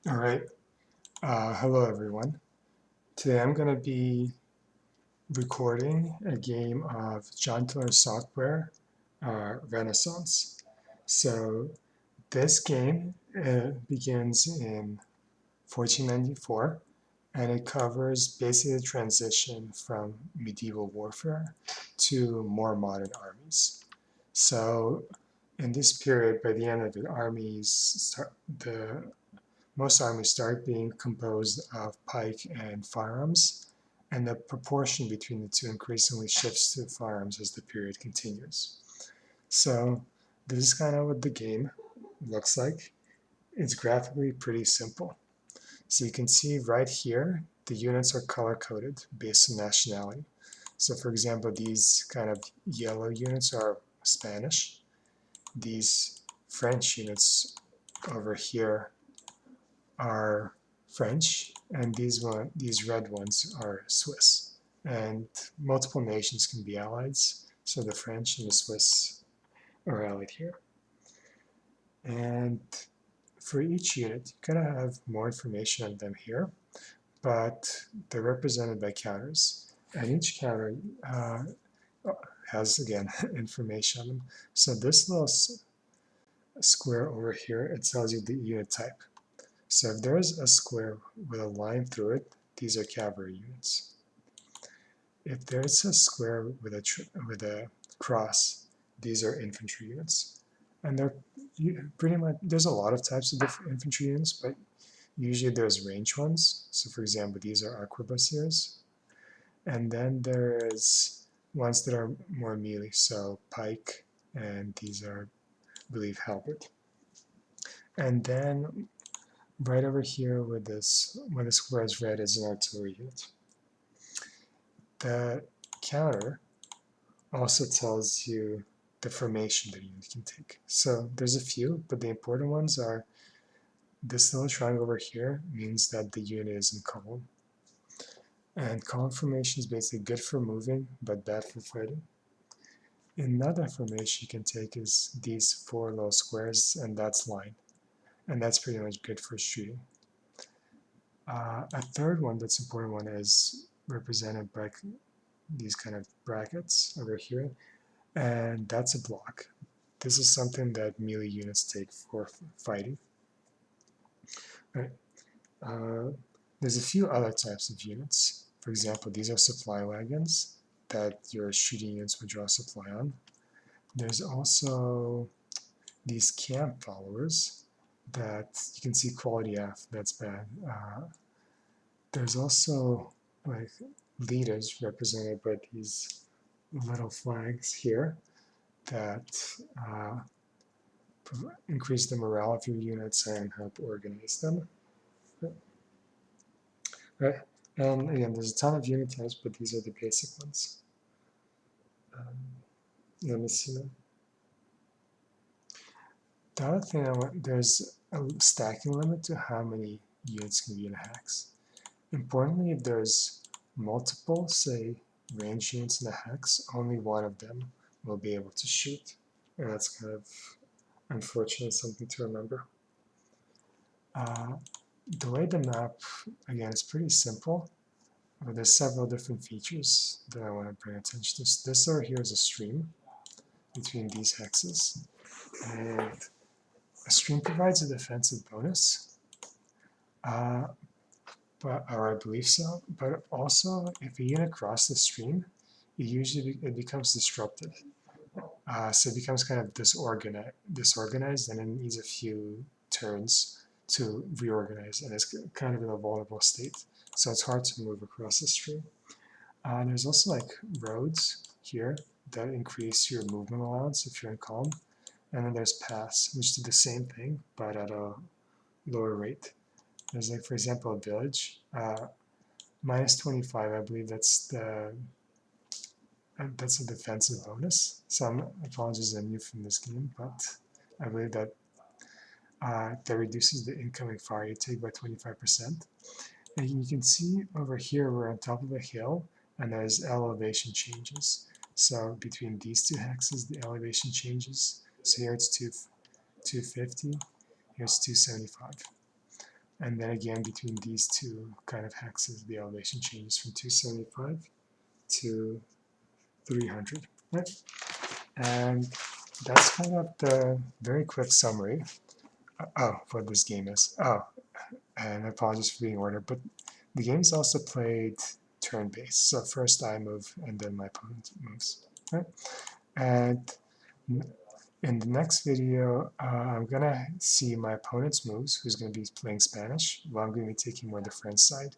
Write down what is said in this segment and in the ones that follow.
All right. Hello, everyone. Today I'm going to be recording a game of John Tiller software, Renaissance. So this game begins in 1494, and it covers basically the transition from medieval warfare to more modern armies. So in this period, by the end of it, most armies start being composed of pike and firearms, and the proportion between the two increasingly shifts to firearms as the period continues. So this is kind of what the game looks like. It's graphically pretty simple. So you can see right here, the units are color-coded based on nationality. So for example, these kind of yellow units are Spanish. These French units over here are French, and these red ones are Swiss. And multiple nations can be allies, so the French and the Swiss are allied here. And for each unit, you kind of have more information on them here, but they're represented by counters. And each counter has, again, information on them. So this little square over here, it tells you the unit type. So if there is a square with a line through it, these are cavalry units. If there's a square with a cross, these are infantry units. And they're pretty much, there's a lot of types of different infantry units, but usually there's range ones. So for example, these are arquebusiers. And then there is ones that are more melee, so pike, and these are, I believe, halberd. And then right over here where the square is red is an artillery unit. The counter also tells you the formation that a unit can take. So there's a few, but the important ones are this little triangle over here means that the unit is in column. And column formation is basically good for moving, but bad for fighting. Another formation you can take is these four little squares, and that's line. And that's pretty much good for shooting. A third one that's important one is represented by these kind of brackets over here, and that's a block. This is something that melee units take for fighting. Right. There's a few other types of units. For example, these are supply wagons that your shooting units would draw supply on. There's also these camp followers that you can see quality F, that's bad. There's also like leaders represented by these little flags here that increase the morale of your units and help organize them. Right. And again, there's a ton of unit types, but these are the basic ones. Let me see now. The other thing there's a stacking limit to how many units can be in a hex. Importantly, if there's multiple, say, range units in a hex, only one of them will be able to shoot. And that's kind of unfortunately something to remember. The way the map, again, is pretty simple, but there's several different features that I want to bring attention to. This over here is a stream between these hexes, and a stream provides a defensive bonus, or I believe so, but also if a unit crosses the stream, it becomes disrupted. So it becomes kind of disorganized, and it needs a few turns to reorganize, and it's kind of in a vulnerable state. So it's hard to move across the stream. There's also like roads here that increase your movement allowance if you're in calm. And then there's paths, which do the same thing, but at a lower rate. There's like, for example, a village, minus 25, I believe that's a defensive bonus. Some apologies I'm new from this game, but I believe that that reduces the incoming fire you take by 25%. And you can see over here we're on top of a hill, and there's elevation changes. So between these two hexes, the elevation changes. So here it's 250, here's 275. And then again, between these two kind of hexes, the elevation changes from 275 to 300. Right? And that's kind of the very quick summary. For this game is. And I apologize for being ordered, but the game's also played turn-based. So first I move, and then my opponent moves. Right? And in the next video, I'm going to see my opponent's moves, who's going to be playing Spanish, while I'm going to be taking more the French side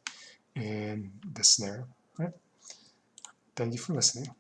in the scenario. Right? Thank you for listening.